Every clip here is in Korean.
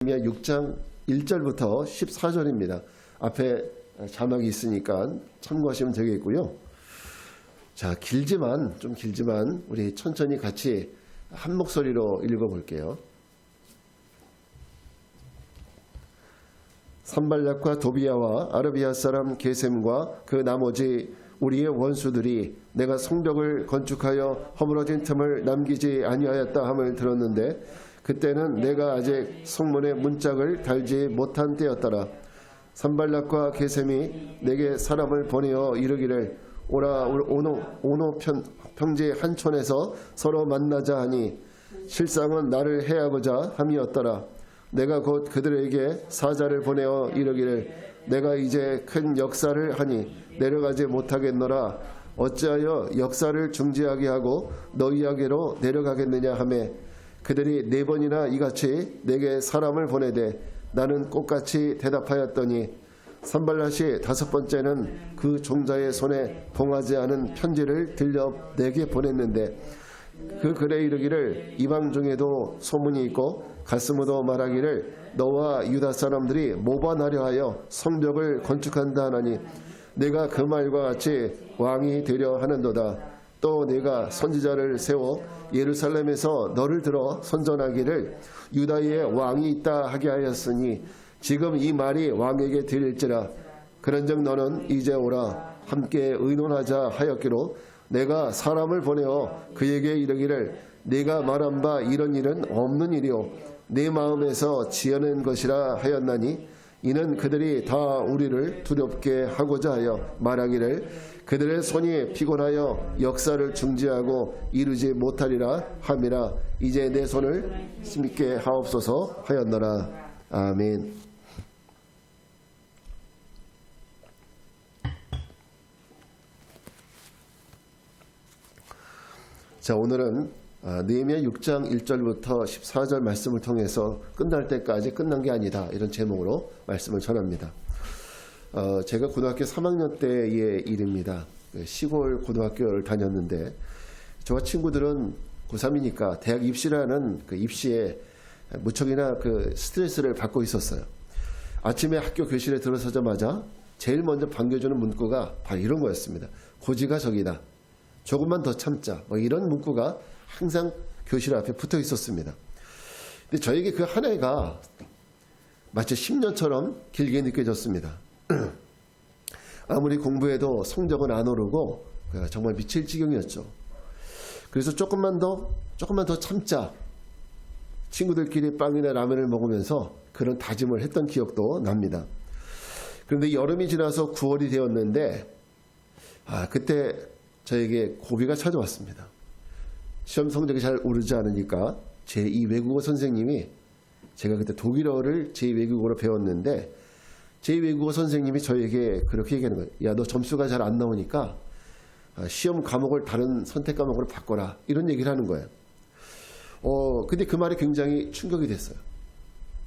느헤미야 6장 1절부터 14절입니다. 앞에 자막이 있으니까 참고하시면 되겠고요. 자, 좀 길지만 우리 천천히 같이 한 목소리로 읽어볼게요. 산발락과 도비야와 아르비아 사람 게셈과 그 나머지 우리의 원수들이 내가 성벽을 건축하여 허물어진 틈을 남기지 아니하였다 함을 들었는데 그때는 내가 아직 성문에 문짝을 달지 못한 때였더라. 산발락과 게셈이 내게 사람을 보내어 이르기를 오라 오노 평지 한촌에서 서로 만나자 하니 실상은 나를 해하고자 함이었더라. 내가 곧 그들에게 사자를 보내어 이르기를 내가 이제 큰 역사를 하니 내려가지 못하겠노라. 어찌하여 역사를 중지하게 하고 너희에게로 내려가겠느냐 하매 그들이 4번이나 이같이 내게 사람을 보내되 나는 꽃같이 대답하였더니 산발랏이 5번째는 그 종자의 손에 봉하지 않은 편지를 들려 내게 보냈는데 그 글에 이르기를 이방 중에도 소문이 있고 가스무도 말하기를 너와 유다 사람들이 모반하려 하여 성벽을 건축한다 하나니 내가 그 말과 같이 왕이 되려 하는도다. 또 내가 선지자를 세워 예루살렘에서 너를 들어 선전하기를 유다에 왕이 있다 하게 하였으니 지금 이 말이 왕에게 들릴지라. 그런즉 너는 이제 오라 함께 의논하자 하였기로 내가 사람을 보내어 그에게 이르기를 네가 말한 바 이런 일은 없는 일이요 내 마음에서 지어낸 것이라 하였나니 이는 그들이 다 우리를 두렵게 하고자 하여 말하기를 그들의 손이 피곤하여 역사를 중지하고 이루지 못하리라 함이라. 이제 내 손을 힘있게 하옵소서 하였노라. 아멘. 자, 오늘은 느헤미야 6장 1절부터 14절 말씀을 통해서 끝날 때까지 끝난 게 아니다, 이런 제목으로 말씀을 전합니다. 제가 고등학교 3학년 때의 일입니다. 시골 고등학교를 다녔는데 저와 친구들은 고3이니까 대학 입시라는 그 입시에 무척이나 그 스트레스를 받고 있었어요. 아침에 학교 교실에 들어서자마자 제일 먼저 반겨주는 문구가 바로 이런 거였습니다. 고지가 저기다. 조금만 더 참자. 뭐 이런 문구가 항상 교실 앞에 붙어 있었습니다. 근데 저에게 그 한 해가 마치 10년처럼 길게 느껴졌습니다. 아무리 공부해도 성적은 안 오르고 정말 미칠 지경이었죠. 그래서 조금만 더 참자. 친구들끼리 빵이나 라면을 먹으면서 그런 다짐을 했던 기억도 납니다. 그런데 여름이 지나서 9월이 되었는데 그때 저에게 고비가 찾아왔습니다. 시험 성적이 잘 오르지 않으니까 제2 외국어 선생님이, 제가 그때 독일어를 제2 외국어로 배웠는데 제2 외국어 선생님이 저에게 그렇게 얘기하는 거예요. 야, 너 점수가 잘 안 나오니까 시험 과목을 다른 선택 과목으로 바꿔라, 이런 얘기를 하는 거예요. 근데 그 말이 굉장히 충격이 됐어요.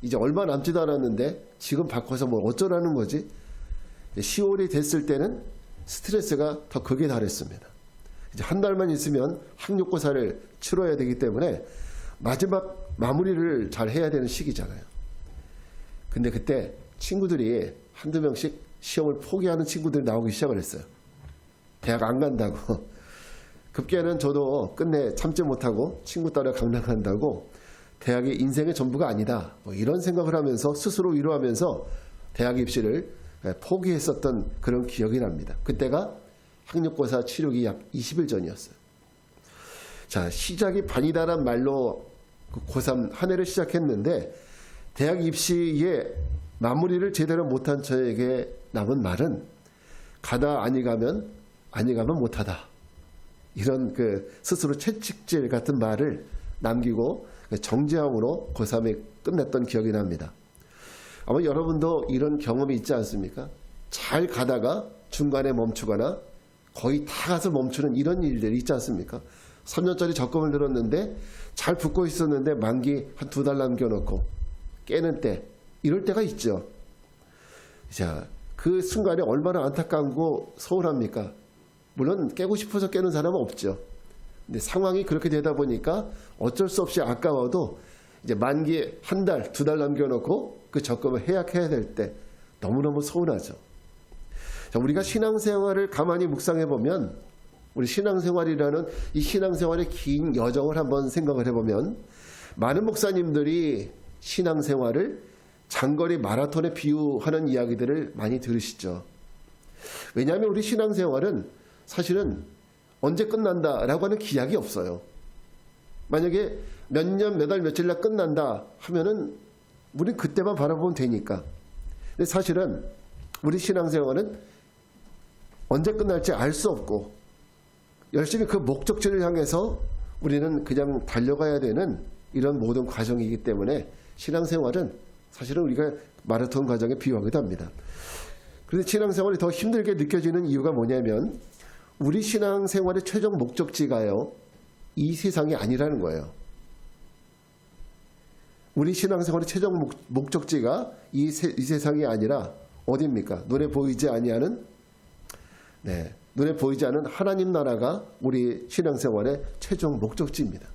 이제 얼마 남지도 않았는데 지금 바꿔서 뭐 어쩌라는 거지? 10월이 됐을 때는 스트레스가 더 극에 달했습니다. 이제 한 달만 있으면 학력고사를 치러야 되기 때문에 마지막 마무리를 잘 해야 되는 시기잖아요. 근데 그때 친구들이 한두 명씩 시험을 포기하는 친구들이 나오기 시작을 했어요. 대학 안 간다고. 급기야는 저도 끝내 참지 못하고 친구 따라 강남 간다고 대학이 인생의 전부가 아니다, 뭐 이런 생각을 하면서 스스로 위로하면서 대학 입시를 포기했었던 그런 기억이 납니다. 그때가 학력고사 치르기 약 20일 전이었어요. 자, 시작이 반이다란 말로 고3 한 해를 시작했는데 대학 입시에 마무리를 제대로 못한 저에게 남은 말은 가다 아니 가면 못하다, 이런 그 스스로 채찍질 같은 말을 남기고 정지함으로 고3에 끝냈던 기억이 납니다. 아마 여러분도 이런 경험이 있지 않습니까? 잘 가다가 중간에 멈추거나 거의 다 가서 멈추는 이런 일들이 있지 않습니까? 3년짜리 적금을 들었는데 잘 붙고 있었는데 만기 한 2달 남겨놓고 깨는 때, 이럴 때가 있죠. 자, 그 순간에 얼마나 안타깝고 서운합니까? 물론 깨고 싶어서 깨는 사람은 없죠. 근데 상황이 그렇게 되다 보니까 어쩔 수 없이 아까워도 이제 만기 한 달, 두 달 남겨놓고 그 적금을 해약해야 될 때 너무너무 서운하죠. 자, 우리가 신앙생활을 가만히 묵상해 보면 우리 신앙생활이라는 이 신앙생활의 긴 여정을 한번 생각을 해보면 많은 목사님들이 신앙생활을 장거리 마라톤에 비유하는 이야기들을 많이 들으시죠. 왜냐하면 우리 신앙생활은 사실은 언제 끝난다라고 하는 기약이 없어요. 만약에 몇 년, 몇 월, 며칠 날 끝난다 하면은 우린 그때만 바라보면 되니까. 근데 사실은 우리 신앙생활은 언제 끝날지 알 수 없고 열심히 그 목적지를 향해서 우리는 그냥 달려가야 되는 이런 모든 과정이기 때문에 신앙생활은 사실은 우리가 마라톤 과정에 비유하기도 합니다. 그런데 신앙생활이 더 힘들게 느껴지는 이유가 뭐냐면 우리 신앙생활의 최종 목적지가요, 이 세상이 아니라는 거예요. 우리 신앙생활의 최종 목적지가 이 세상이 아니라 어디입니까? 눈에 보이지 아니하는, 눈에 보이지 않는 하나님 나라가 우리 신앙생활의 최종 목적지입니다.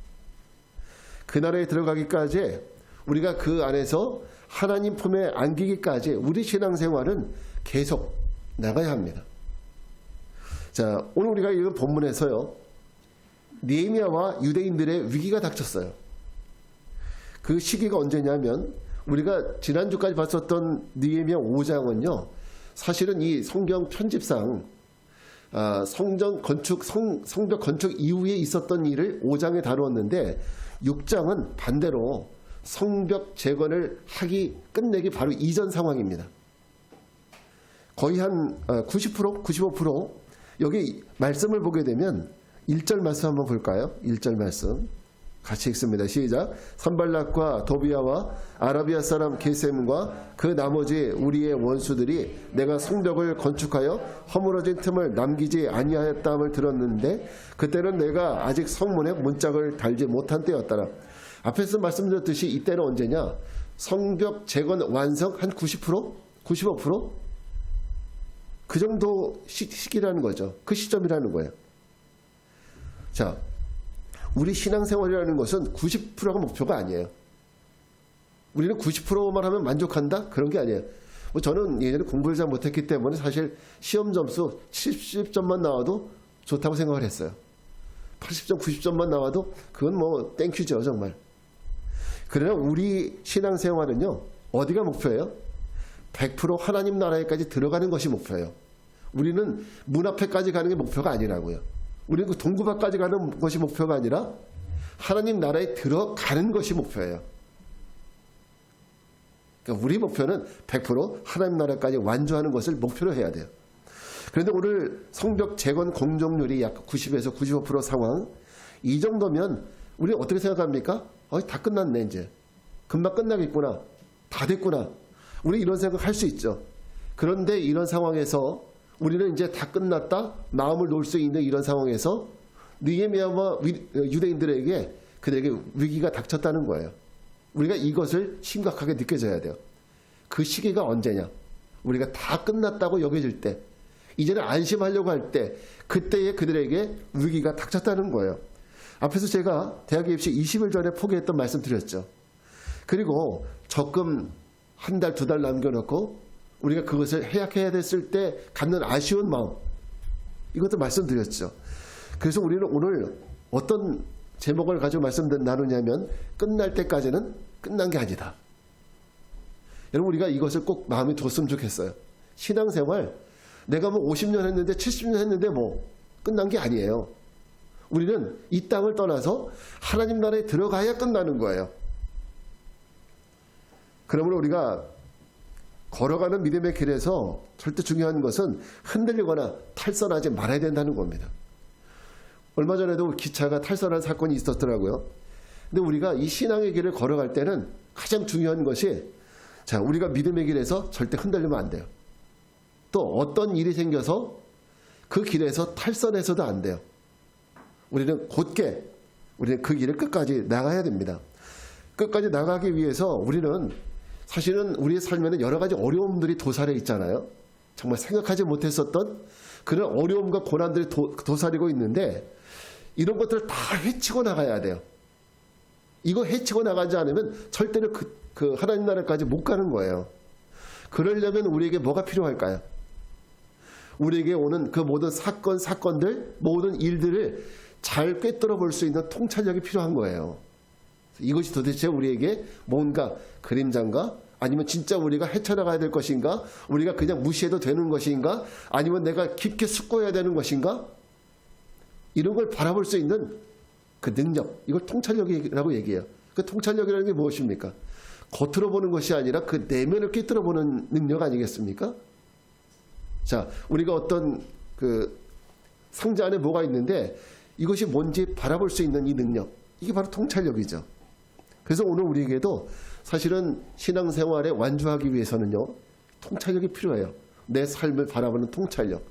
그 나라에 들어가기까지 우리가 그 안에서 하나님 품에 안기기까지 우리 신앙생활은 계속 나가야 합니다. 자, 오늘 우리가 읽은 본문에서요, 느헤미야와 유대인들의 위기가 닥쳤어요. 그 시기가 언제냐면 우리가 지난주까지 봤었던 느헤미야 5장은요, 사실은 이 성경 편집상 성벽 건축 이후에 있었던 일을 5장에 다루었는데 6장은 반대로 성벽 재건을 끝내기 바로 이전 상황입니다. 거의 한 90%, 95% 여기 말씀을 보게 되면 1절 말씀 한번 볼까요? 1절 말씀 같이 읽습니다. 시작. 산발락과 도비아와 아라비아 사람 게셈과 그 나머지 우리의 원수들이 내가 성벽을 건축하여 허물어진 틈을 남기지 아니하였다함을 들었는데 그때는 내가 아직 성문에 문짝을 달지 못한 때였더라. 앞에서 말씀드렸듯이 이때는 언제냐? 성벽 재건 완성 한 90%? 95%? 그 정도 시기라는 거죠. 그 시점이라는 거예요. 자, 우리 신앙생활이라는 것은 90%가 목표가 아니에요. 우리는 90%만 하면 만족한다? 그런 게 아니에요. 저는 예전에 공부를 잘 못했기 때문에 사실 시험 점수 70점만 나와도 좋다고 생각을 했어요. 80점, 90점만 나와도 그건 뭐 땡큐죠, 정말. 그러나 우리 신앙생활은요, 어디가 목표예요? 100% 하나님 나라에까지 들어가는 것이 목표예요. 우리는 문 앞에까지 가는 게 목표가 아니라고요. 우리는 그 동구밭까지 가는 것이 목표가 아니라 하나님 나라에 들어가는 것이 목표예요. 그러니까 우리 목표는 100% 하나님 나라까지 완주하는 것을 목표로 해야 돼요. 그런데 오늘 성벽 재건 공정률이 약 90에서 95% 상황, 이 정도면 우리 어떻게 생각합니까? 다 끝났네, 이제. 금방 끝나겠구나. 다 됐구나. 우리 이런 생각 할 수 있죠. 그런데 이런 상황에서 우리는 이제 다 끝났다, 마음을 놓을 수 있는 이런 상황에서 느헤미야와 유대인들에게 그들에게 위기가 닥쳤다는 거예요. 우리가 이것을 심각하게 느껴져야 돼요. 그 시기가 언제냐? 우리가 다 끝났다고 여겨질 때, 이제는 안심하려고 할 때, 그때에 그들에게 위기가 닥쳤다는 거예요. 앞에서 제가 대학 입시 20일 전에 포기했던 말씀 드렸죠. 그리고 적금 한 달, 두 달 남겨놓고 우리가 그것을 해약해야 됐을 때 갖는 아쉬운 마음, 이것도 말씀드렸죠. 그래서 우리는 오늘 어떤 제목을 가지고 말씀 나누냐면 끝날 때까지는 끝난 게 아니다. 여러분, 우리가 이것을 꼭 마음에 뒀으면 좋겠어요. 신앙생활, 내가 뭐 50년 했는데 70년 했는데 뭐 끝난 게 아니에요. 우리는 이 땅을 떠나서 하나님 나라에 들어가야 끝나는 거예요. 그러므로 우리가 걸어가는 믿음의 길에서 절대 중요한 것은 흔들리거나 탈선하지 말아야 된다는 겁니다. 얼마 전에도 기차가 탈선한 사건이 있었더라고요. 근데 우리가 이 신앙의 길을 걸어갈 때는 가장 중요한 것이, 자, 우리가 믿음의 길에서 절대 흔들리면 안 돼요. 또 어떤 일이 생겨서 그 길에서 탈선해서도 안 돼요. 우리는 그 길을 끝까지 나가야 됩니다. 끝까지 나가기 위해서 우리는 사실은 우리의 삶에는 여러 가지 어려움들이 도사려 있잖아요. 정말 생각하지 못했었던 그런 어려움과 고난들이 도사리고 있는데 이런 것들을 다 헤치고 나가야 돼요. 이거 해치고 나가지 않으면 절대로 그 하나님 나라까지 못 가는 거예요. 그러려면 우리에게 뭐가 필요할까요? 우리에게 오는 그 모든 사건들, 모든 일들을 잘 꿰뚫어 볼 수 있는 통찰력이 필요한 거예요. 이것이 도대체 우리에게 뭔가 그림자인가? 아니면 진짜 우리가 헤쳐나가야 될 것인가? 우리가 그냥 무시해도 되는 것인가? 아니면 내가 깊게 숙고해야 되는 것인가? 이런 걸 바라볼 수 있는 그 능력, 이걸 통찰력이라고 얘기해요. 그 통찰력이라는 게 무엇입니까? 겉으로 보는 것이 아니라 그 내면을 꿰뚫어 보는 능력 아니겠습니까? 자, 우리가 어떤 그 상자 안에 뭐가 있는데 이것이 뭔지 바라볼 수 있는 이 능력, 이게 바로 통찰력이죠. 그래서 오늘 우리에게도 사실은 신앙생활에 완주하기 위해서는요, 통찰력이 필요해요. 내 삶을 바라보는 통찰력,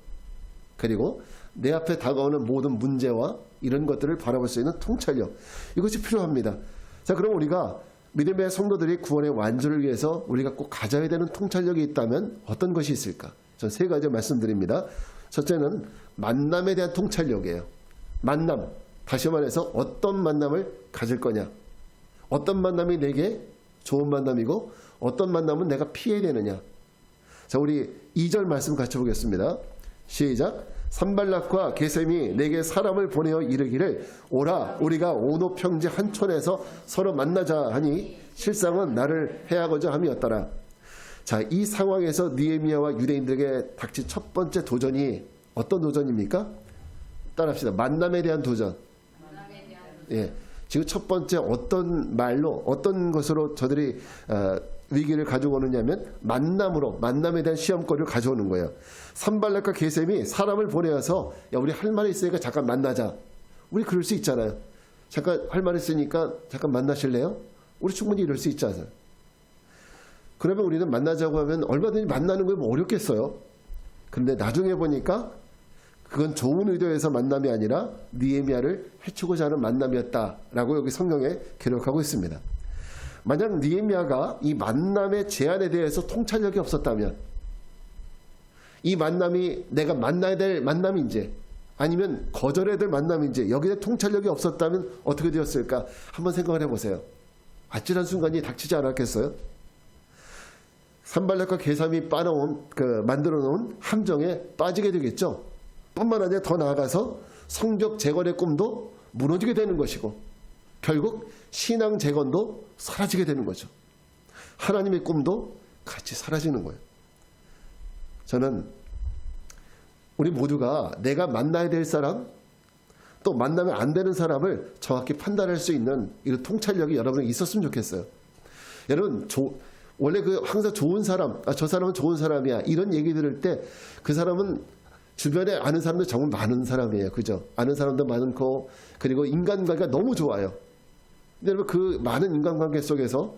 그리고 내 앞에 다가오는 모든 문제와 이런 것들을 바라볼 수 있는 통찰력, 이것이 필요합니다. 자, 그럼 우리가 믿음의 성도들이 구원의 완주를 위해서 우리가 꼭 가져야 되는 통찰력이 있다면 어떤 것이 있을까? 전 세 가지 말씀드립니다. 첫째는 만남에 대한 통찰력이에요. 만남, 다시 말해서 어떤 만남을 가질 거냐, 어떤 만남이 내게 좋은 만남이고 어떤 만남은 내가 피해야 되느냐. 자, 우리 2절 말씀 같이 보겠습니다. 시작. 산발락과 게셈이 내게 사람을 보내어 이르기를 오라 우리가 오노 평지 한 촌에서 서로 만나자 하니 실상은 나를 해하고자 함이었더라. 자, 이 상황에서 느헤미야와 유대인들에게 닥친 첫 번째 도전이 어떤 도전입니까? 따라합시다. 만남에 대한 도전. 예, 지금 첫 번째 어떤 말로 어떤 것으로 저들이 위기를 가지고 오느냐면 만남으로, 만남에 대한 시험거리를 가져오는 거예요. 산발락과 게셈이 사람을 보내어서 야, 우리 할 말이 있으니까 잠깐 만나자. 우리 그럴 수 있잖아요. 잠깐 할 말 있으니까 잠깐 만나실래요? 우리 충분히 이럴 수 있잖아요. 그러면 우리는 만나자고 하면 얼마든지 만나는 거 뭐 어렵겠어요. 그런데 나중에 보니까 그건 좋은 의도에서 만남이 아니라 느헤미야를 해치고자 하는 만남이었다라고 여기 성경에 기록하고 있습니다. 만약 느헤미야가 이 만남의 제안에 대해서 통찰력이 없었다면, 이 만남이 내가 만나야 될 만남인지 아니면 거절해야 될 만남인지 여기에 통찰력이 없었다면 어떻게 되었을까? 한번 생각을 해보세요. 아찔한 순간이 닥치지 않았겠어요? 산발락과 게셈이 만들어 놓은 함정에 빠지게 되겠죠. 뿐만 아니라 더 나아가서 성적 재건의 꿈도 무너지게 되는 것이고 결국 신앙 재건도 사라지게 되는 거죠. 하나님의 꿈도 같이 사라지는 거예요. 저는 우리 모두가 내가 만나야 될 사람, 또 만나면 안 되는 사람을 정확히 판단할 수 있는 이런 통찰력이 여러분에게 있었으면 좋겠어요. 여러분, 원래 항상 좋은 사람, 저 사람은 좋은 사람이야, 이런 얘기 들을 때 그 사람은 주변에 아는 사람도 정말 많은 사람이에요. 그죠? 아는 사람도 많고, 그리고 인간관계가 너무 좋아요. 근데 여러분, 그 많은 인간관계 속에서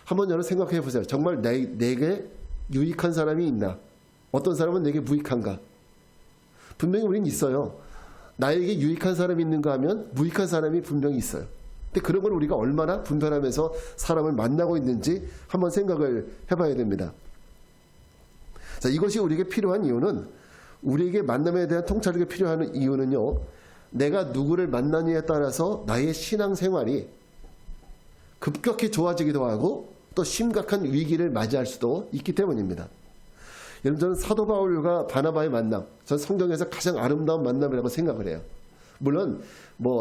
한번 여러분 생각해 보세요. 정말 내게 유익한 사람이 있나? 어떤 사람은 내게 무익한가? 분명히 우린 있어요. 나에게 유익한 사람이 있는가 하면 무익한 사람이 분명히 있어요. 근데 그런 걸 우리가 얼마나 분별하면서 사람을 만나고 있는지 한번 생각을 해봐야 됩니다. 자, 이것이 우리에게 필요한 이유는, 우리에게 만남에 대한 통찰력이 필요한 이유는요, 내가 누구를 만나느냐에 따라서 나의 신앙생활이 급격히 좋아지기도 하고 또 심각한 위기를 맞이할 수도 있기 때문입니다. 여러분, 저는 사도 바울과 바나바의 만남, 전 성경에서 가장 아름다운 만남이라고 생각을 해요. 물론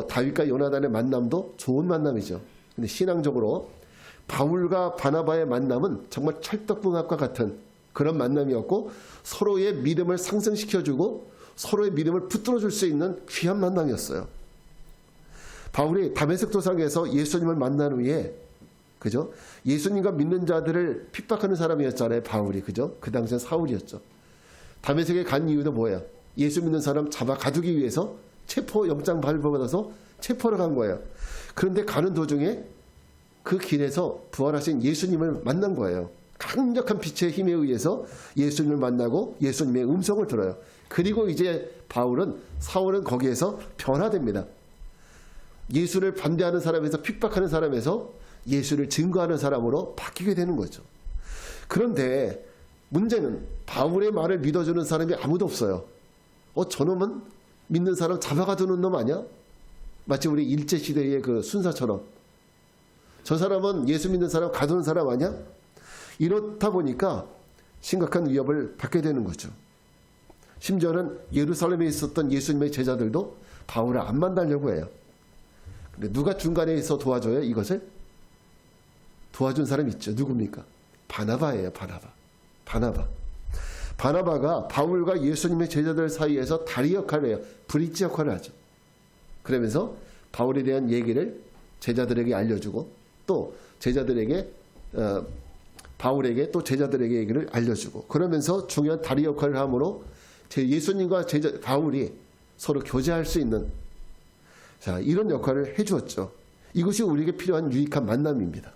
다윗과 요나단의 만남도 좋은 만남이죠. 근데 신앙적으로 바울과 바나바의 만남은 정말 찰떡궁합과 같은 그런 만남이었고, 서로의 믿음을 상승시켜주고 서로의 믿음을 붙들어줄 수 있는 귀한 만남이었어요. 바울이 다메섹 도상에서 예수님을 만난 후에, 그죠? 예수님과 믿는 자들을 핍박하는 사람이었잖아요, 바울이. 그죠? 그 당시엔 사울이었죠. 다메섹에 간 이유도 뭐예요? 예수 믿는 사람 잡아 가두기 위해서 체포 영장 발부받아서 체포를 간 거예요. 그런데 가는 도중에 그 길에서 부활하신 예수님을 만난 거예요. 강력한 빛의 힘에 의해서 예수님을 만나고 예수님의 음성을 들어요. 그리고 이제 사울은 거기에서 변화됩니다. 예수를 반대하는 사람에서, 핍박하는 사람에서 예수를 증거하는 사람으로 바뀌게 되는 거죠. 그런데 문제는 바울의 말을 믿어주는 사람이 아무도 없어요. 저놈은 믿는 사람 잡아가두는 놈 아니야? 마치 우리 일제시대의 그 순사처럼. 저 사람은 예수 믿는 사람, 가두는 사람 아니야? 이렇다 보니까 심각한 위협을 받게 되는 거죠. 심지어는 예루살렘에 있었던 예수님의 제자들도 바울을 안 만나려고 해요. 근데 누가 중간에 있어 도와줘요? 이것을? 도와준 사람이 있죠. 누굽니까? 바나바예요. 바나바가 바울과 예수님의 제자들 사이에서 다리 역할을 해요. 브릿지 역할을 하죠. 그러면서 바울에 대한 얘기를 제자들에게 알려주고 또 제자들에게 바울에게 또 제자들에게 얘기를 알려주고 그러면서 중요한 다리 역할을 함으로 예수님과 바울이 서로 교제할 수 있는 이런 역할을 해주었죠. 이것이 우리에게 필요한 유익한 만남입니다.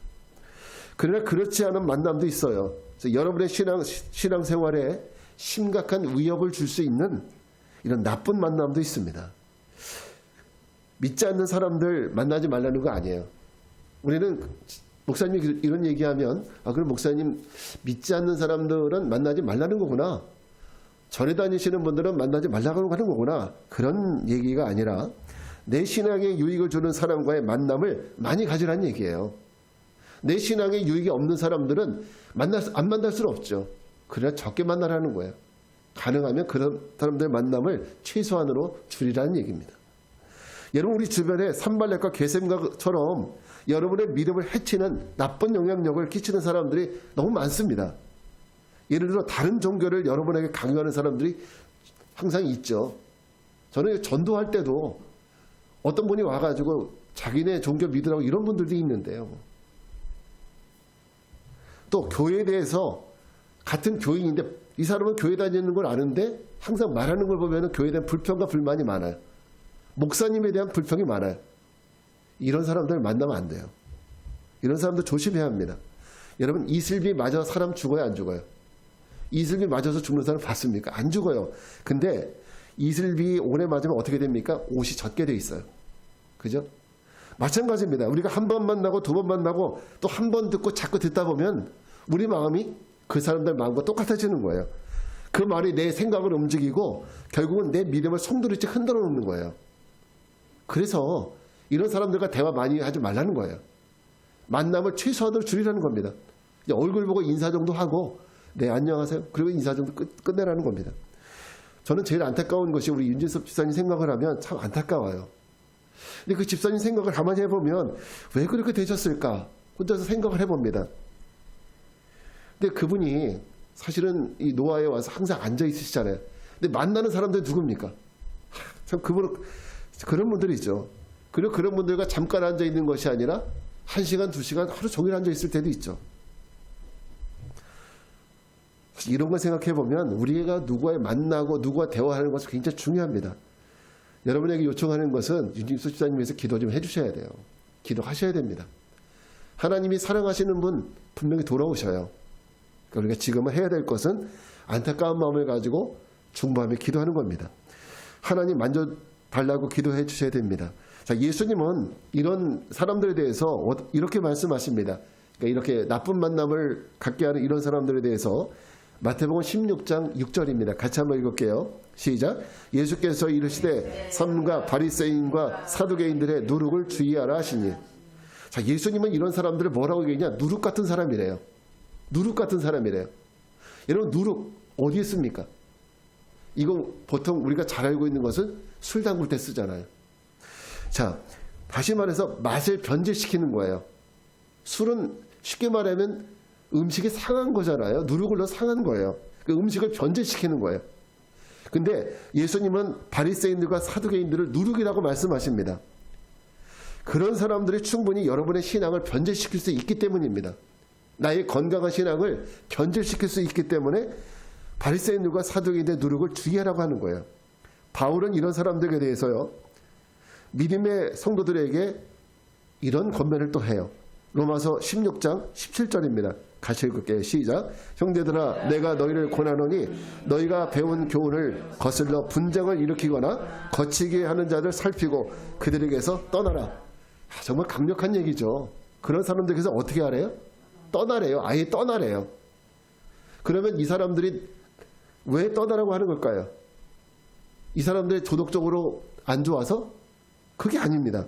그러나 그렇지 않은 만남도 있어요. 여러분의 신앙생활에 심각한 위협을 줄 수 있는 이런 나쁜 만남도 있습니다. 믿지 않는 사람들 만나지 말라는 거 아니에요. 우리는 목사님이 이런 얘기하면 그럼 목사님 믿지 않는 사람들은 만나지 말라는 거구나. 절에 다니시는 분들은 만나지 말라고 하는 거구나. 그런 얘기가 아니라 내 신앙에 유익을 주는 사람과의 만남을 많이 가지라는 얘기예요. 내 신앙에 유익이 없는 사람들은 안 만날 수는 없죠. 그러나 적게 만나라는 거예요. 가능하면 그런 사람들의 만남을 최소한으로 줄이라는 얘기입니다. 여러분 우리 주변에 산발렛과 게셈과처럼 여러분의 믿음을 해치는 나쁜 영향력을 끼치는 사람들이 너무 많습니다. 예를 들어 다른 종교를 여러분에게 강요하는 사람들이 항상 있죠. 저는 전도할 때도 어떤 분이 와가지고 자기네 종교 믿으라고 이런 분들도 있는데요. 또 교회에 대해서 같은 교인인데 이 사람은 교회 다니는 걸 아는데 항상 말하는 걸 보면 교회에 대한 불평과 불만이 많아요. 목사님에 대한 불평이 많아요. 이런 사람들 만나면 안 돼요. 이런 사람들 조심해야 합니다. 여러분 이슬비 맞아 사람 죽어요, 안 죽어요? 이슬비 맞아서 죽는 사람 봤습니까? 안 죽어요. 근데 이슬비 오래 맞으면 어떻게 됩니까? 옷이 젖게 돼 있어요. 그죠? 마찬가지입니다. 우리가 한 번 만나고 두 번 만나고 또 한 번 듣고 자꾸 듣다 보면 우리 마음이 그 사람들 마음과 똑같아지는 거예요. 그 말이 내 생각을 움직이고 결국은 내 믿음을 송두리째 흔들어 놓는 거예요. 그래서 이런 사람들과 대화 많이 하지 말라는 거예요. 만남을 최소한으로 줄이라는 겁니다. 얼굴 보고 인사 정도 하고 네 안녕하세요. 그리고 인사 정도 끝내라는 겁니다. 저는 제일 안타까운 것이 우리 윤진섭 집사님 생각을 하면 참 안타까워요. 근데 그 집사님 생각을 가만히 해보면 왜 그렇게 되셨을까? 혼자서 생각을 해봅니다. 근데 그분이 사실은 이 노아에 와서 항상 앉아 있으시잖아요. 근데 만나는 사람들이 누굽니까? 참 그런 분들이 있죠. 그리고 그런 분들과 잠깐 앉아 있는 것이 아니라 1시간, 2시간 하루 종일 앉아 있을 때도 있죠. 이런 걸 생각해 보면 우리가 누구와 만나고 누구와 대화하는 것이 굉장히 중요합니다. 여러분에게 요청하는 것은 윤진수 집사님 위해서 기도 좀 해주셔야 돼요. 기도하셔야 됩니다. 하나님이 사랑하시는 분 분명히 돌아오셔요. 그러니까 우리가 지금은 해야 될 것은 안타까운 마음을 가지고 중보하며 기도하는 겁니다. 하나님 만져달라고 기도해 주셔야 됩니다. 자, 예수님은 이런 사람들에 대해서 이렇게 말씀하십니다. 그러니까 이렇게 나쁜 만남을 갖게 하는 이런 사람들에 대해서 마태복음 16장 6절입니다. 같이 한번 읽을게요. 시작. 예수께서 이르시되 삼가 바리새인과 사두개인들의 누룩을 주의하라 하시니. 자, 예수님은 이런 사람들을 뭐라고 얘기하냐? 누룩 같은 사람이래요. 누룩 같은 사람이래요. 여러분 누룩 어디에 씁니까? 이거 보통 우리가 잘 알고 있는 것은 술 담글 때 쓰잖아요. 자, 다시 말해서 맛을 변질시키는 거예요. 술은 쉽게 말하면 음식이 상한 거잖아요. 누룩을 넣어 상한 거예요. 그 음식을 변질시키는 거예요. 근데 예수님은 바리새인들과 사두개인들을 누룩이라고 말씀하십니다. 그런 사람들이 충분히 여러분의 신앙을 변질시킬 수 있기 때문입니다. 나의 건강한 신앙을 변질시킬 수 있기 때문에 바리새인들과 사두개인들의 누룩을 주의하라고 하는 거예요. 바울은 이런 사람들에 대해서요, 믿음의 성도들에게 이런 권면을 또 해요. 로마서 16장 17절입니다. 같이 읽을게요. 시작. 형제들아 내가 너희를 권하노니 너희가 배운 교훈을 거슬러 분쟁을 일으키거나 거치게 하는 자들 살피고 그들에게서 떠나라. 정말 강력한 얘기죠. 그런 사람들에게서 어떻게 하래요? 떠나래요. 아예 떠나래요. 그러면 이 사람들이 왜 떠나라고 하는 걸까요? 이 사람들이 도덕적으로 안 좋아서? 그게 아닙니다.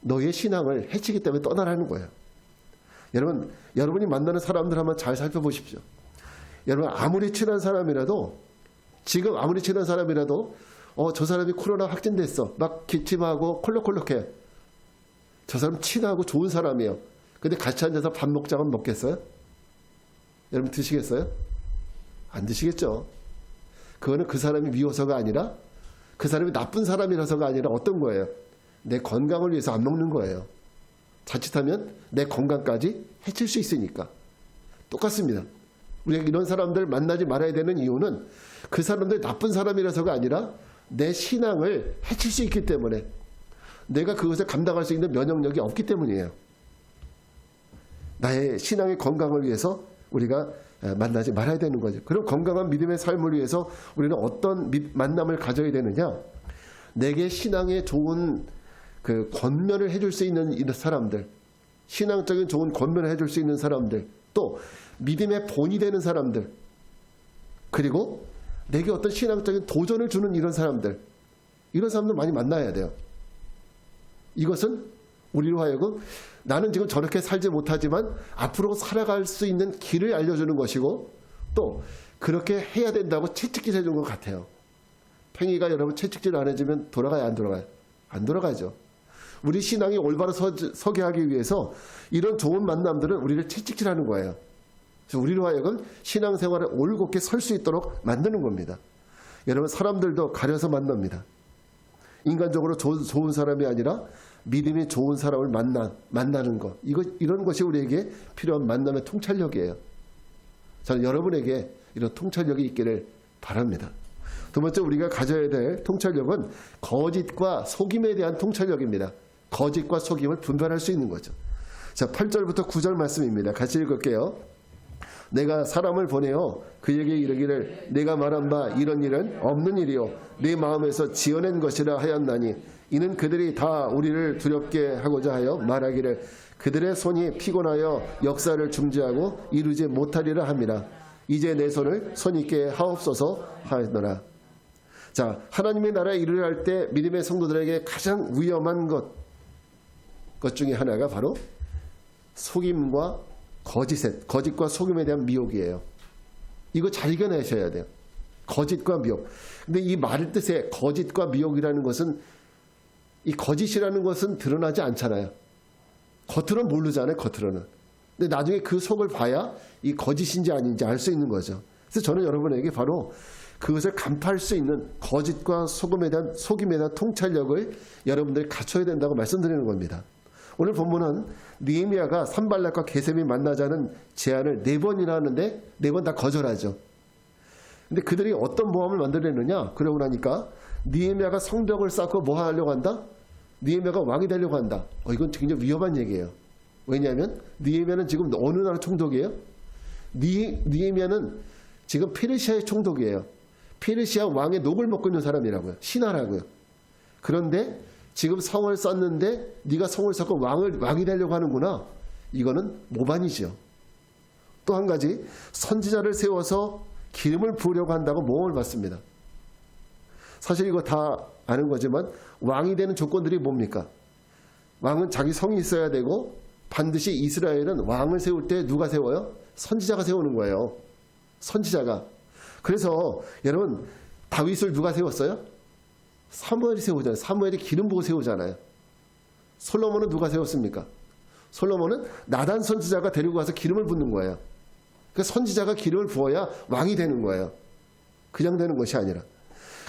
너의 신앙을 해치기 때문에 떠나라는 거예요. 여러분이 만나는 사람들 한번 잘 살펴보십시오. 여러분 아무리 친한 사람이라도 지금 아무리 친한 사람이라도 저 사람이 코로나 확진됐어. 막 기침하고 콜록콜록해. 저 사람 친하고 좋은 사람이에요. 근데 같이 앉아서 밥 먹자면 먹겠어요? 여러분 드시겠어요? 안 드시겠죠. 그거는 그 사람이 미워서가 아니라 그 사람이 나쁜 사람이라서가 아니라 어떤 거예요? 내 건강을 위해서 안 먹는 거예요. 자칫하면 내 건강까지 해칠 수 있으니까. 똑같습니다. 우리가 이런 사람들 만나지 말아야 되는 이유는 그 사람들 나쁜 사람이라서가 아니라 내 신앙을 해칠 수 있기 때문에 내가 그것을 감당할 수 있는 면역력이 없기 때문이에요. 나의 신앙의 건강을 위해서 우리가 만나지 말아야 되는 거죠. 그럼 건강한 믿음의 삶을 위해서 우리는 어떤 만남을 가져야 되느냐? 내게 신앙의 좋은 그 권면을 해줄 수 있는 이런 사람들, 신앙적인 좋은 권면을 해줄 수 있는 사람들, 또 믿음의 본이 되는 사람들, 그리고 내게 어떤 신앙적인 도전을 주는 이런 사람들 많이 만나야 돼요. 이것은 우리로 하여금 나는 지금 저렇게 살지 못하지만 앞으로 살아갈 수 있는 길을 알려주는 것이고 또 그렇게 해야 된다고 채찍질 해준 것 같아요. 팽이가 여러분 채찍질 안 해주면 돌아가요? 안 돌아가요? 안 돌아가죠. 우리 신앙이 올바로 서게 하기 위해서 이런 좋은 만남들은 우리를 채찍질하는 거예요. 그래서 우리로 하여금 신앙생활에 올곧게 설 수 있도록 만드는 겁니다. 여러분 사람들도 가려서 만납니다. 인간적으로 좋은 사람이 아니라 믿음이 좋은 사람을 만나는 것. 이런 것이 우리에게 필요한 만남의 통찰력이에요. 저는 여러분에게 이런 통찰력이 있기를 바랍니다. 두 번째 우리가 가져야 될 통찰력은 거짓과 속임에 대한 통찰력입니다. 거짓과 속임을 분별할 수 있는 거죠. 자, 8절부터 9절 말씀입니다. 같이 읽을게요. 내가 사람을 보내어 그에게 이르기를 내가 말한 바 이런 일은 없는 일이요 내 마음에서 지어낸 것이라 하였나니 이는 그들이 다 우리를 두렵게 하고자 하여 말하기를 그들의 손이 피곤하여 역사를 중지하고 이루지 못하리라 함이라. 이제 내 손을 손있게 하옵소서 하였노라. 자, 하나님의 나라에 이르려 할 때 믿음의 성도들에게 가장 위험한 것 중에 하나가 바로 속임과 거짓과 속임에 대한 미혹이에요. 이거 잘 이겨내셔야 돼요. 거짓과 미혹. 근데 이 말의 뜻에 거짓과 미혹이라는 것은 이 거짓이라는 것은 드러나지 않잖아요. 겉으로는 모르잖아요. 겉으로는. 근데 나중에 그 속을 봐야 이 거짓인지 아닌지 알 수 있는 거죠. 그래서 저는 여러분에게 바로 그것을 간파할 수 있는 거짓과 속임에 대한 통찰력을 여러분들이 갖춰야 된다고 말씀드리는 겁니다. 오늘 본문은 느헤미야가 산발락과 게셈이 만나자는 제안을 4번이나 하는데 4번 다 거절하죠. 근데 그들이 어떤 모함을 만들었느냐? 그러고 나니까 느헤미야가 성벽을 쌓고 뭐 하려고 한다? 느헤미야가 왕이 되려고 한다. 이건 굉장히 위험한 얘기예요. 왜냐하면 느헤미야는 지금 어느 나라 총독이에요? 느헤미야는 지금 페르시아의 총독이에요. 페르시아 왕의 녹을 먹고 있는 사람이라고요. 신하라고요. 그런데 지금 성을 쌓는데 네가 성을 쌓고 왕이 되려고 하는구나. 이거는 모반이죠. 또 한 가지 선지자를 세워서 기름을 부으려고 한다고 모험을 받습니다. 사실 이거 다 아는 거지만 왕이 되는 조건들이 뭡니까? 왕은 자기 성이 있어야 되고 반드시 이스라엘은 왕을 세울 때 누가 세워요? 선지자가 세우는 거예요. 선지자가. 그래서 여러분 다윗을 누가 세웠어요? 사무엘이 세우잖아요. 사무엘이 기름 부어 세우잖아요. 솔로몬은 누가 세웠습니까? 솔로몬은 나단 선지자가 데리고 가서 기름을 붓는 거예요. 그러니까 선지자가 기름을 부어야 왕이 되는 거예요. 그냥 되는 것이 아니라.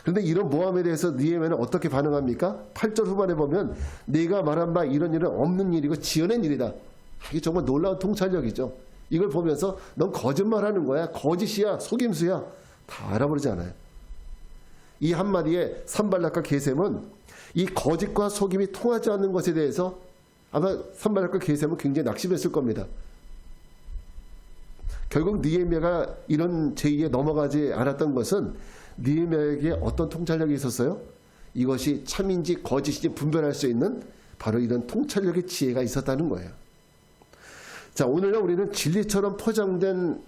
그런데 이런 모함에 대해서 느헤미야는 어떻게 반응합니까? 8절 후반에 보면 네가 말한 바 이런 일은 없는 일이고 지어낸 일이다. 이게 정말 놀라운 통찰력이죠. 이걸 보면서 넌 거짓말하는 거야. 거짓이야. 속임수야. 다 알아버리잖아요. 이 한마디에 산발락과 게셈은 이 거짓과 속임이 통하지 않는 것에 대해서 아마 산발락과 게셈은 굉장히 낙심했을 겁니다. 결국 느헤미야가 이런 제의에 넘어가지 않았던 것은 느헤미야에게 어떤 통찰력이 있었어요? 이것이 참인지 거짓인지 분별할 수 있는 바로 이런 통찰력의 지혜가 있었다는 거예요. 자, 오늘날 우리는 진리처럼 포장된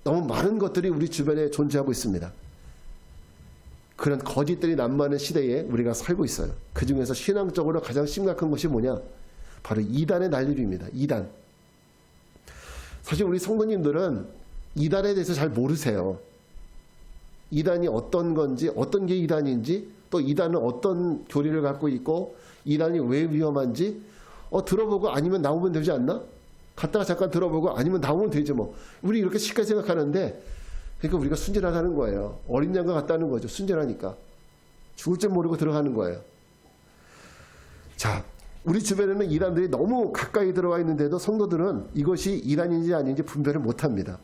너무 많은 것들이 우리 주변에 존재하고 있습니다. 그런 거짓들이 난무하는 시대에 우리가 살고 있어요. 그 중에서 신앙적으로 가장 심각한 것이 뭐냐? 바로 이단의 난립입니다. 이단. 사실 우리 성도님들은 이단에 대해서 잘 모르세요. 이단이 어떤 건지, 어떤 게 이단인지, 또 이단은 어떤 교리를 갖고 있고 이단이 왜 위험한지 들어보고 아니면 나오면 되지 않나? 갔다가 잠깐 들어보고 아니면 나오면 되지 뭐. 우리 이렇게 쉽게 생각하는데, 그러니까 우리가 순진하다는 거예요. 어린 양과 같다는 거죠. 순진하니까. 죽을 줄 모르고 들어가는 거예요. 자, 우리 주변에는 이단들이 너무 가까이 들어와 있는데도 성도들은 이것이 이단인지 아닌지 분별을 못합니다.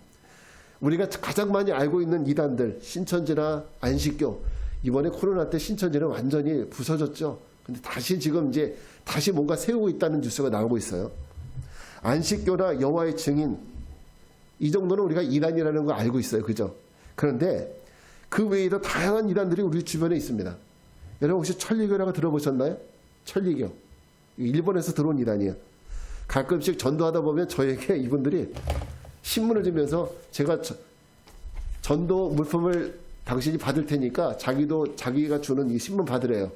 우리가 가장 많이 알고 있는 이단들, 신천지나 안식교, 이번에 코로나 때 신천지는 완전히 부서졌죠. 근데 다시 지금 이제 다시 뭔가 세우고 있다는 뉴스가 나오고 있어요. 안식교나 여호와의 증인, 이 정도는 우리가 이단이라는 거 알고 있어요. 그죠? 그런데 그 외에도 다양한 이단들이 우리 주변에 있습니다. 여러분 혹시 천리교라고 들어보셨나요? 천리교. 일본에서 들어온 이단이에요. 가끔씩 전도하다 보면 저에게 이분들이 신문을 주면서 제가 전도 물품을 당신이 받을 테니까 자기가 주는 이 신문 받으래요.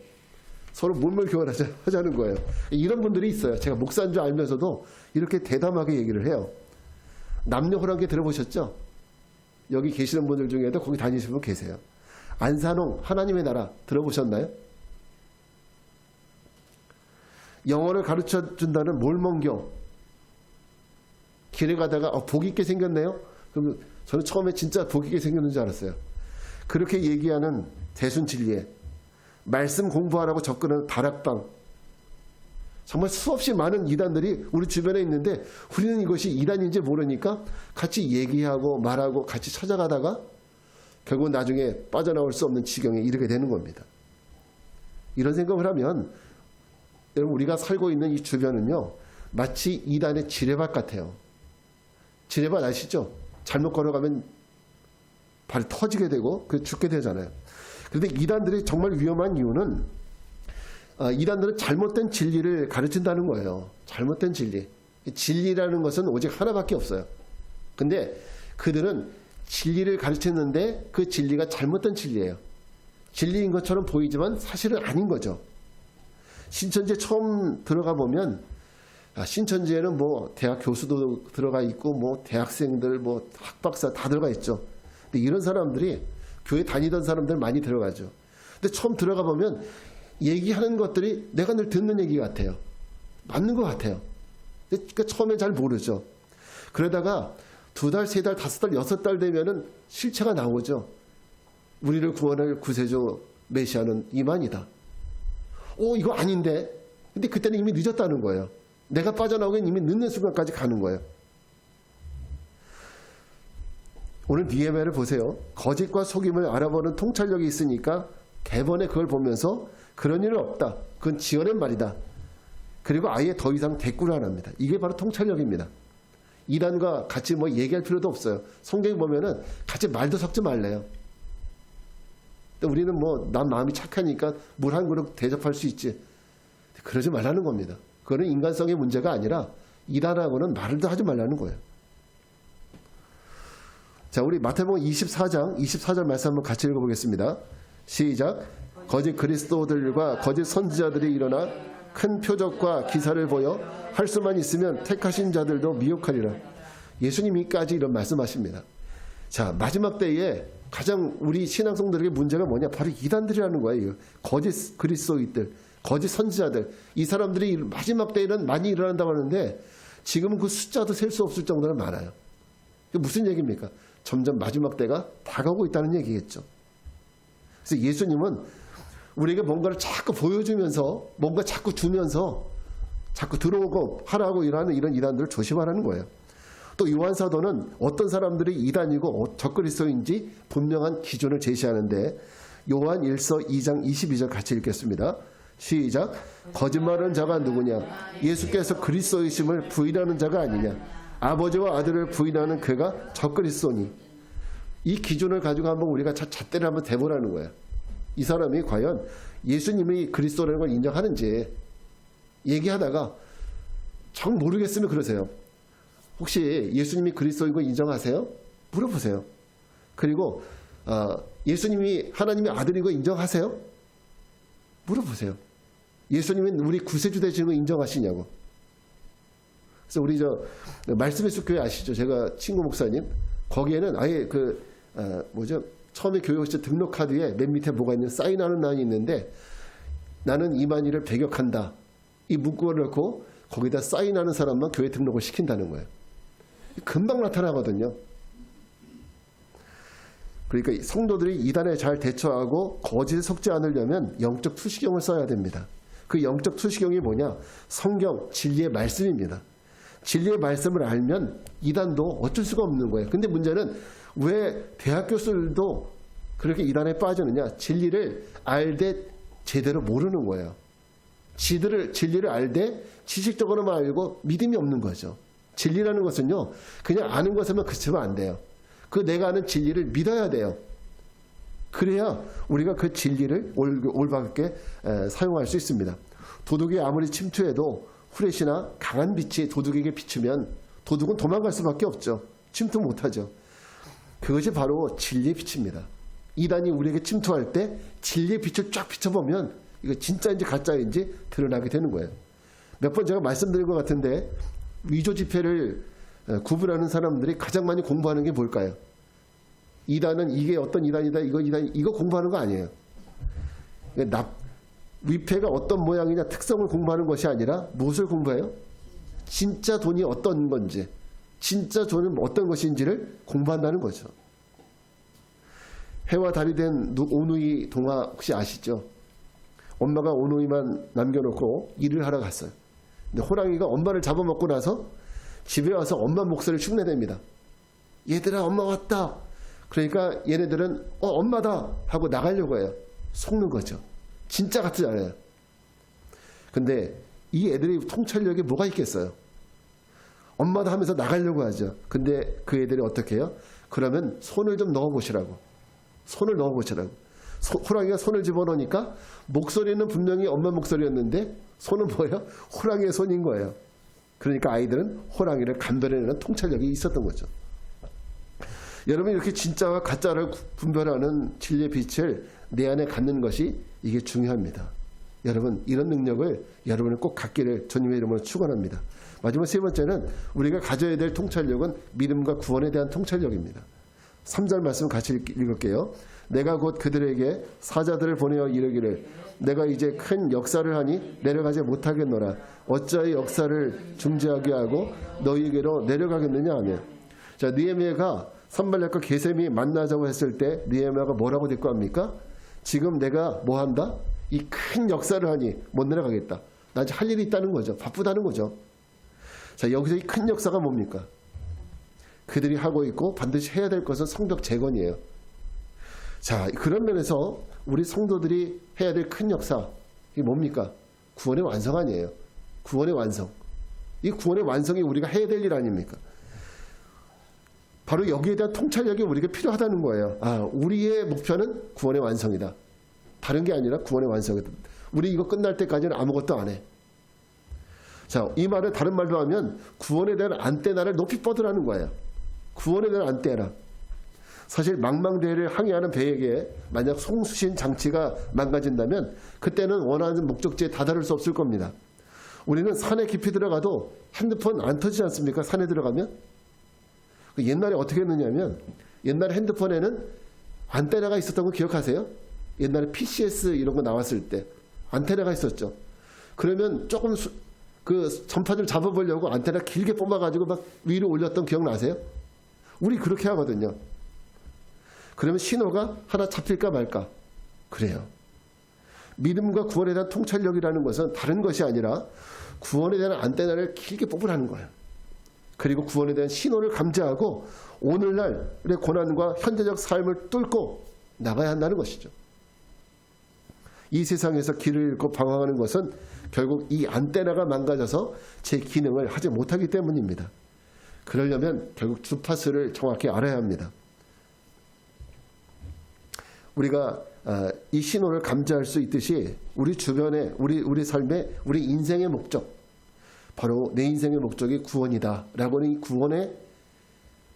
서로 물물 교환하자는 거예요. 이런 분들이 있어요. 제가 목사인 줄 알면서도 이렇게 대담하게 얘기를 해요. 남녀 호랑이 들어보셨죠? 여기 계시는 분들 중에도 거기 다니시는 분 계세요. 안산홍 하나님의 나라 들어보셨나요? 영어를 가르쳐 준다는 몰몬교. 길에 가다가 복 있게 생겼네요. 그럼 저는 처음에 진짜 복 있게 생겼는 줄 알았어요. 그렇게 얘기하는 대순진리에 말씀 공부하라고 접근하는 다락방. 정말 수없이 많은 이단들이 우리 주변에 있는데 우리는 이것이 이단인지 모르니까 같이 얘기하고 말하고 같이 찾아가다가 결국 나중에 빠져나올 수 없는 지경에 이르게 되는 겁니다. 이런 생각을 하면 여러분 우리가 살고 있는 이 주변은요 마치 이단의 지뢰밭 같아요. 지뢰밭 아시죠? 잘못 걸어가면 발이 터지게 되고 죽게 되잖아요. 그런데 이단들이 정말 위험한 이유는 이단들은 잘못된 진리를 가르친다는 거예요. 잘못된 진리. 진리라는 것은 오직 하나밖에 없어요. 근데 그들은 진리를 가르치는데 그 진리가 잘못된 진리예요. 진리인 것처럼 보이지만 사실은 아닌 거죠. 신천지에 처음 들어가 보면 신천지에는 뭐 대학 교수도 들어가 있고 뭐 대학생들 뭐 학박사 다 들어가 있죠. 근데 이런 사람들이 교회 다니던 사람들 많이 들어가죠. 근데 처음 들어가 보면 얘기하는 것들이 내가 늘 듣는 얘기 같아요. 맞는 것 같아요. 그러니까 처음엔 잘 모르죠. 그러다가 2달, 3달, 5달, 6달 되면은 실체가 나오죠. 우리를 구원할 구세주 메시아는 이만이다. 이거 아닌데. 근데 그때는 이미 늦었다는 거예요. 내가 빠져나오긴 이미 늦는 순간까지 가는 거예요. 오늘 니에미야를 보세요. 거짓과 속임을 알아보는 통찰력이 있으니까 대번에 그걸 보면서 그런 일은 없다. 그건 지어낸 말이다. 그리고 아예 더 이상 대꾸를 안 합니다. 이게 바로 통찰력입니다. 이단과 같이 뭐 얘기할 필요도 없어요. 성경에 보면은 같이 말도 섞지 말래요. 우리는 뭐 난 마음이 착하니까 물 한 그릇 대접할 수 있지. 그러지 말라는 겁니다. 그거는 인간성의 문제가 아니라 이단하고는 말도 하지 말라는 거예요. 자, 우리 마태복음 24절 말씀 한번 같이 읽어보겠습니다. 시작. 거짓 그리스도들과 거짓 선지자들이 일어나 큰 표적과 기사를 보여 할 수만 있으면 택하신 자들도 미혹하리라. 예수님이까지 이런 말씀하십니다. 자, 마지막 때에 가장 우리 신앙성들에게 문제가 뭐냐? 바로 이단들이라는 거예요. 거짓 그리스도인들, 거짓 선지자들. 이 사람들이 마지막 때에는 많이 일어난다고 하는데 지금은 그 숫자도 셀 수 없을 정도로 많아요. 이게 무슨 얘기입니까? 점점 마지막 때가 다가오고 있다는 얘기겠죠. 그래서 예수님은 우리에게 뭔가를 자꾸 보여주면서 뭔가 자꾸 주면서 자꾸 들어오고 하라고 일하는 이런 이단들을 조심하라는 거예요. 또 요한사도는 어떤 사람들이 이단이고 적그리스도인지 분명한 기준을 제시하는데 요한 1서 2장 22절 같이 읽겠습니다. 시작. 거짓말하는 자가 누구냐? 예수께서 그리스도이심을 부인하는 자가 아니냐? 아버지와 아들을 부인하는 그가 적그리스도니. 이 기준을 가지고 한번 우리가 잣대를 한번 대보라는 거예요. 이 사람이 과연 예수님이 그리스도라는 걸 인정하는지 얘기하다가 정 모르겠으면 그러세요. 혹시 예수님이 그리스도인 거 인정하세요? 물어보세요. 그리고 예수님이 하나님의 아들인 거 인정하세요? 물어보세요. 예수님은 우리 구세주 되시는 거 인정하시냐고. 그래서 우리 말씀의 숲 교회 아시죠? 제가 친구 목사님 거기에는 아예 처음에 교회 오실 때 등록 카드에 맨 밑에 뭐가 있는 사인하는 란이 있는데 나는 이만희를 배격한다. 이 문구를 넣고 거기다 사인하는 사람만 교회 등록을 시킨다는 거예요. 금방 나타나거든요. 그러니까 성도들이 이단에 잘 대처하고 거짓에 속지 않으려면 영적 투시경을 써야 됩니다. 그 영적 투시경이 뭐냐? 성경, 진리의 말씀입니다. 진리의 말씀을 알면 이단도 어쩔 수가 없는 거예요. 근데 문제는 왜 대학 교수들도 그렇게 이단에 빠지느냐? 진리를 알되 제대로 모르는 거예요. 진리를 알되 지식적으로만 알고 믿음이 없는 거죠. 진리라는 것은요, 그냥 아는 것에만 그치면 안 돼요. 그 내가 아는 진리를 믿어야 돼요. 그래야 우리가 그 진리를 올바르게 사용할 수 있습니다. 도둑이 아무리 침투해도 후레쉬나 강한 빛이 도둑에게 비추면 도둑은 도망갈 수밖에 없죠. 침투 못하죠. 그것이 바로 진리의 빛입니다. 이단이 우리에게 침투할 때 진리의 빛을 쫙 비춰보면 이거 진짜인지 가짜인지 드러나게 되는 거예요. 몇 번 제가 말씀드린 것 같은데 위조 지폐를 구분하는 사람들이 가장 많이 공부하는 게 뭘까요? 이단은 이게 어떤 이단이다, 이거 공부하는 거 아니에요. 위패가 어떤 모양이냐 특성을 공부하는 것이 아니라 무엇을 공부해요? 진짜 돈이 어떤 건지, 진짜 돈은 어떤 것인지를 공부한다는 거죠. 해와 달이 된 오누이 동화 혹시 아시죠? 엄마가 오누이만 남겨놓고 일을 하러 갔어요. 근데 호랑이가 엄마를 잡아먹고 나서 집에 와서 엄마 목소리를 흉내냅니다. 얘들아, 엄마 왔다. 그러니까 얘네들은 엄마다 하고 나가려고 해요. 속는 거죠. 진짜 같지 않아요. 근데 이 애들이 통찰력에 뭐가 있겠어요? 엄마다 하면서 나가려고 하죠. 근데 그 애들이 어떻게 해요? 그러면 손을 좀 넣어보시라고. 손을 넣어보시라고. 호랑이가 손을 집어넣으니까 목소리는 분명히 엄마 목소리였는데 손은 뭐예요? 호랑이의 손인 거예요. 그러니까 아이들은 호랑이를 감별해내는 통찰력이 있었던 거죠. 여러분, 이렇게 진짜와 가짜를 분별하는 진리의 빛을 내 안에 갖는 것이 이게 중요합니다. 여러분, 이런 능력을 여러분은 꼭 갖기를 주님의 이름으로 축원합니다. 마지막 세 번째는 우리가 가져야 될 통찰력은 믿음과 구원에 대한 통찰력입니다. 3절 말씀 같이 읽을게요. 내가 곧 그들에게 사자들을 보내어 이르기를 내가 이제 큰 역사를 하니 내려가지 못하겠노라. 어찌하여 역사를 중지하게 하고 너희에게로 내려가겠느냐 하며. 자, 느헤미야가 산발락과 게셈이 만나자고 했을 때 느헤미야가 뭐라고 대꾸합니까? 지금 내가 뭐 한다? 이 큰 역사를 하니 못 내려가겠다. 나 이제 할 일이 있다는 거죠. 바쁘다는 거죠. 자, 여기서 이 큰 역사가 뭡니까? 그들이 하고 있고 반드시 해야 될 것은 성벽 재건이에요. 자, 그런 면에서 우리 성도들이 해야 될 큰 역사, 이게 뭡니까? 구원의 완성 아니에요. 구원의 완성. 이 구원의 완성이 우리가 해야 될 일 아닙니까? 바로 여기에 대한 통찰력이 우리가 필요하다는 거예요. 우리의 목표는 구원의 완성이다. 다른 게 아니라 구원의 완성이다. 우리 이거 끝날 때까지는 아무것도 안 해. 자, 이 말을 다른 말로 하면 구원에 대한 안테나를 높이 뻗으라는 거예요. 구원에 대한 안테나. 사실 망망대해를 항해하는 배에게 만약 송수신 장치가 망가진다면 그때는 원하는 목적지에 다다를 수 없을 겁니다. 우리는 산에 깊이 들어가도 핸드폰 안 터지지 않습니까? 산에 들어가면? 옛날에 어떻게 했느냐면 옛날에 핸드폰에는 안테나가 있었던 거 기억하세요? 옛날에 PCS 이런 거 나왔을 때 안테나가 있었죠. 그러면 조금 그 전파를 잡아보려고 안테나 길게 뽑아가지고 막 위로 올렸던 기억 나세요? 우리 그렇게 하거든요. 그러면 신호가 하나 잡힐까 말까? 그래요. 믿음과 구원에 대한 통찰력이라는 것은 다른 것이 아니라 구원에 대한 안테나를 길게 뽑으라는 거예요. 그리고 구원에 대한 신호를 감지하고 오늘날의 고난과 현재적 삶을 뚫고 나가야 한다는 것이죠. 이 세상에서 길을 잃고 방황하는 것은 결국 이 안테나가 망가져서 제 기능을 하지 못하기 때문입니다. 그러려면 결국 주파수를 정확히 알아야 합니다. 우리가 이 신호를 감지할 수 있듯이 우리 주변에 우리 삶의 우리 인생의 목적, 바로 내 인생의 목적이 구원이다 라고 하는 이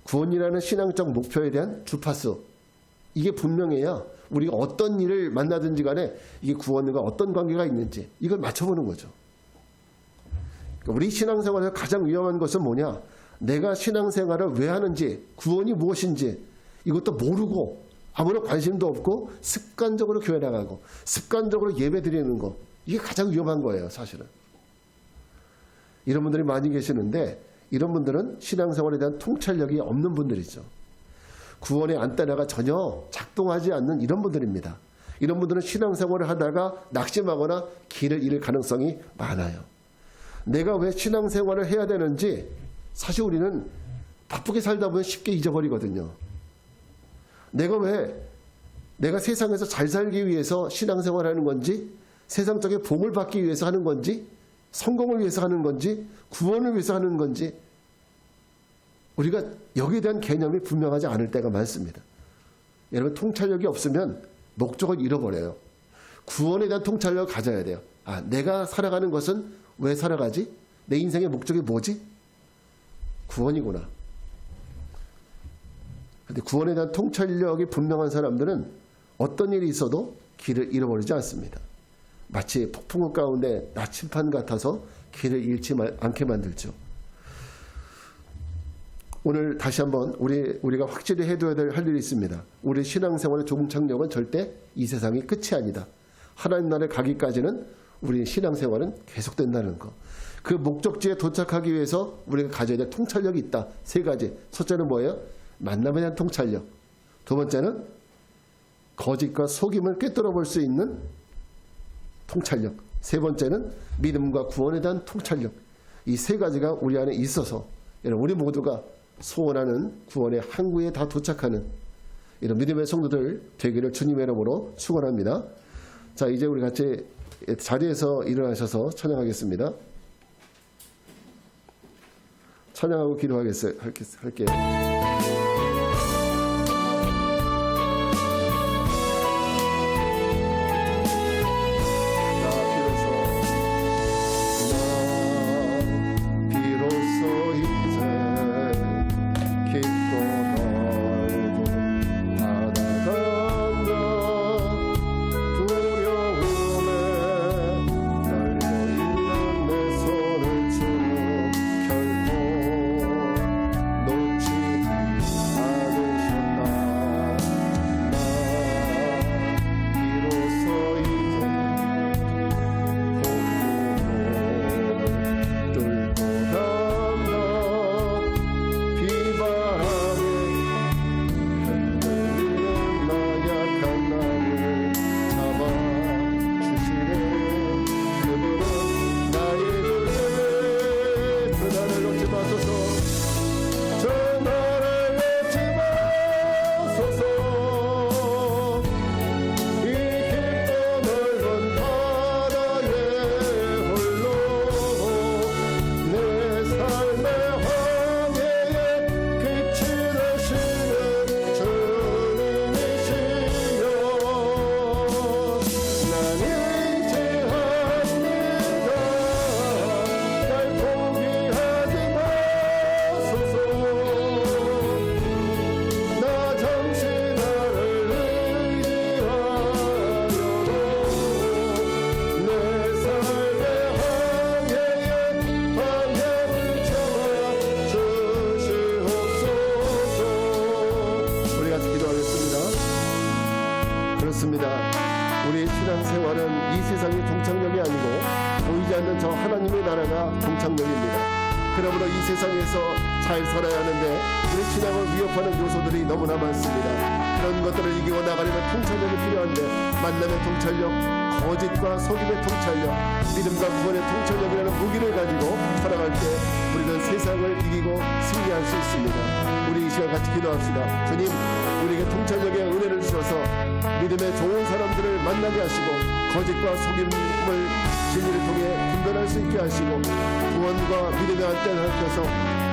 구원이라는 신앙적 목표에 대한 주파수, 이게 분명해야 우리가 어떤 일을 만나든지 간에 이게 구원과 어떤 관계가 있는지 이걸 맞춰보는 거죠. 우리 신앙생활에서 가장 위험한 것은 뭐냐? 내가 신앙생활을 왜 하는지, 구원이 무엇인지 이것도 모르고 아무런 관심도 없고 습관적으로 교회 나가고 습관적으로 예배 드리는 거, 이게 가장 위험한 거예요, 사실은. 이런 분들이 많이 계시는데 이런 분들은 신앙생활에 대한 통찰력이 없는 분들이죠. 구원의 안테나가 전혀 작동하지 않는 이런 분들입니다. 이런 분들은 신앙생활을 하다가 낙심하거나 길을 잃을 가능성이 많아요. 내가 왜 신앙생활을 해야 되는지 사실 우리는 바쁘게 살다 보면 쉽게 잊어버리거든요. 내가 세상에서 잘 살기 위해서 신앙생활을 하는 건지, 세상적인 복을 받기 위해서 하는 건지, 성공을 위해서 하는 건지, 구원을 위해서 하는 건지 우리가 여기에 대한 개념이 분명하지 않을 때가 많습니다. 여러분, 통찰력이 없으면 목적을 잃어버려요. 구원에 대한 통찰력을 가져야 돼요. 내가 살아가는 것은 왜 살아가지? 내 인생의 목적이 뭐지? 구원이구나. 근데 구원에 대한 통찰력이 분명한 사람들은 어떤 일이 있어도 길을 잃어버리지 않습니다. 마치 폭풍우 가운데 나침반 같아서 길을 잃지 않게 만들죠. 오늘 다시 한번 우리가 확실히 해둬야 할 일이 있습니다. 우리 신앙생활의 종착역은 절대 이 세상이 끝이 아니다. 하나님 나라에 가기까지는 우리 신앙생활은 계속된다는 거. 그 목적지에 도착하기 위해서 우리가 가져야 될 통찰력이 있다. 세 가지. 첫째는 뭐예요? 만남에 대한 통찰력. 두 번째는 거짓과 속임을 꿰뚫어 볼 수 있는 통찰력. 세 번째는 믿음과 구원에 대한 통찰력. 이 세 가지가 우리 안에 있어서 우리 모두가 소원하는 구원의 항구에 다 도착하는 이런 믿음의 성도들 되기를 주님의 이름으로 축원합니다. 자, 이제 우리 같이 자리에서 일어나셔서 찬양하겠습니다. 찬양하고 기도할게요. 그렇습니다. 우리 신앙생활은 이 세상의 종착역이 아니고 보이지 않는 저 하나님의 나라가 종착역입니다. 그러므로 이 세상에서 잘 살아야 하는데 우리 신앙을 위협하는 요소들이 너무나 많습니다. 그런 것들을 이기고 나가려면 통찰력이 필요한데 만남의 통찰력, 거짓과 속임의 통찰력, 믿음과 구원의 통찰력이라는 무기를 가지고 살아갈 때 우리는 세상을 이기고 승리할 수 있습니다. 우리 이 시간 같이 기도합시다. 주님, 우리에게 통찰력의 은혜를 주셔서 믿음의 좋은 사람들을 만나게 하시고 거짓과 속임을 진리를 통해 분별할 수 있게 하시고 구원과 믿음의 안테나를 펴서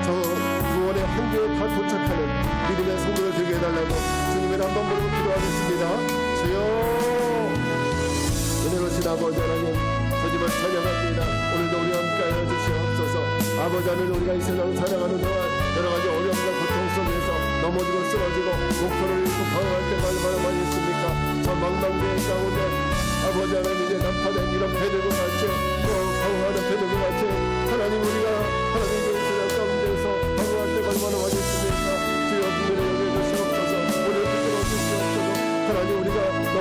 저 구원의 한계에 다 도착하는 믿음의 성도를 되게 해달라고 주님을 한번 부르고 기도하겠습니다. 주여, 은혜로우신 아버지 하나님, 주님을 찬양합니다. 오늘도 우리와 함께하여 주시옵소서. 아버지 하나님, 우리가 이 세상 살아가는 동안 여러 가지 어려움과 고통 속에서 넘어지고 쓰러지고 목표를 잃고 방황할 때가 얼마나 많이 있습니까? 저 망망대해 가운데 아버지 하나님, 이제 난파된 이런 배들과 같이 또 방황하는 배들과 같이 하나님을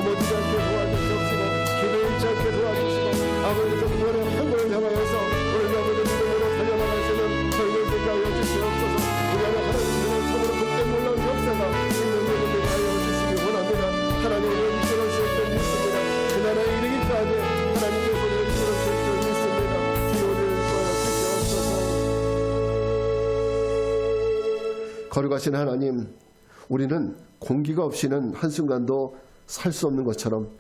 넘어지지 않게 도와주시옵시고 기도 잃지 않게 도와주시고 아버지께서 구원의 항구를 향하여서 오늘 아버지 믿음으로 달려나갈 수 있는 저희를 인도하여 주시옵소서. 우리 안에 하나님께서 참으로 복된 놀라운 역사가 있는 여러분들 하여 주시기 원합니다. 하나님을 이끌어주실 줄 믿습니다. 그 나라에 이르기까지 하나님께서 우리를 이끌어주실 줄 믿습니다. 기도를 도와주시옵소서. 거룩하신 하나님, 우리는 공기가 없이는 한순간도 살 수 없는 것처럼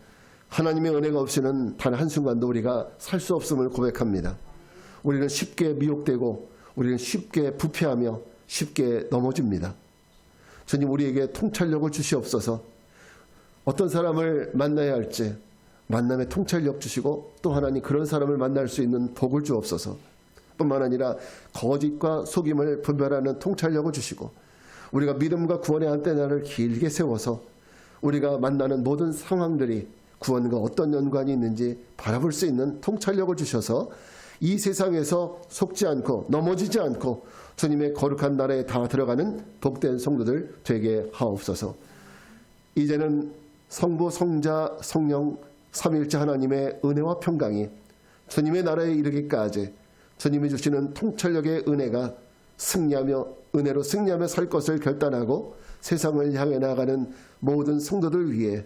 하나님의 은혜가 없이는 단 한순간도 우리가 살 수 없음을 고백합니다. 우리는 쉽게 미혹되고 우리는 쉽게 부패하며 쉽게 넘어집니다. 주님, 우리에게 통찰력을 주시옵소서. 어떤 사람을 만나야 할지 만남의 통찰력 주시고 또 하나님 그런 사람을 만날 수 있는 복을 주옵소서. 뿐만 아니라 거짓과 속임을 분별하는 통찰력을 주시고 우리가 믿음과 구원의 안테나를 길게 세워서 우리가 만나는 모든 상황들이 구원과 어떤 연관이 있는지 바라볼 수 있는 통찰력을 주셔서 이 세상에서 속지 않고 넘어지지 않고 주님의 거룩한 나라에 다 들어가는 복된 성도들 되게 하옵소서. 이제는 성부, 성자, 성령 삼위일체 하나님의 은혜와 평강이 주님의 나라에 이르기까지 주님이 주시는 통찰력의 은혜가 승리하며 은혜로 승리하며 살 것을 결단하고 세상을 향해 나아가는 모든 성도들 위해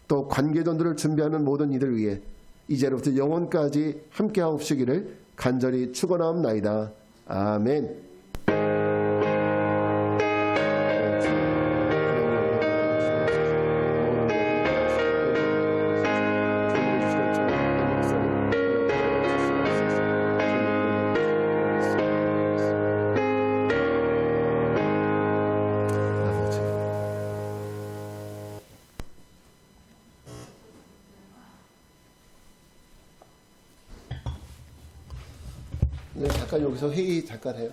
또 관계전들을 준비하는 모든 이들 위해 이제로부터 영원까지 함께하옵시기를 간절히 축원하옵나이다. 아멘. 네, 잠깐 여기서 회의 잠깐 해요.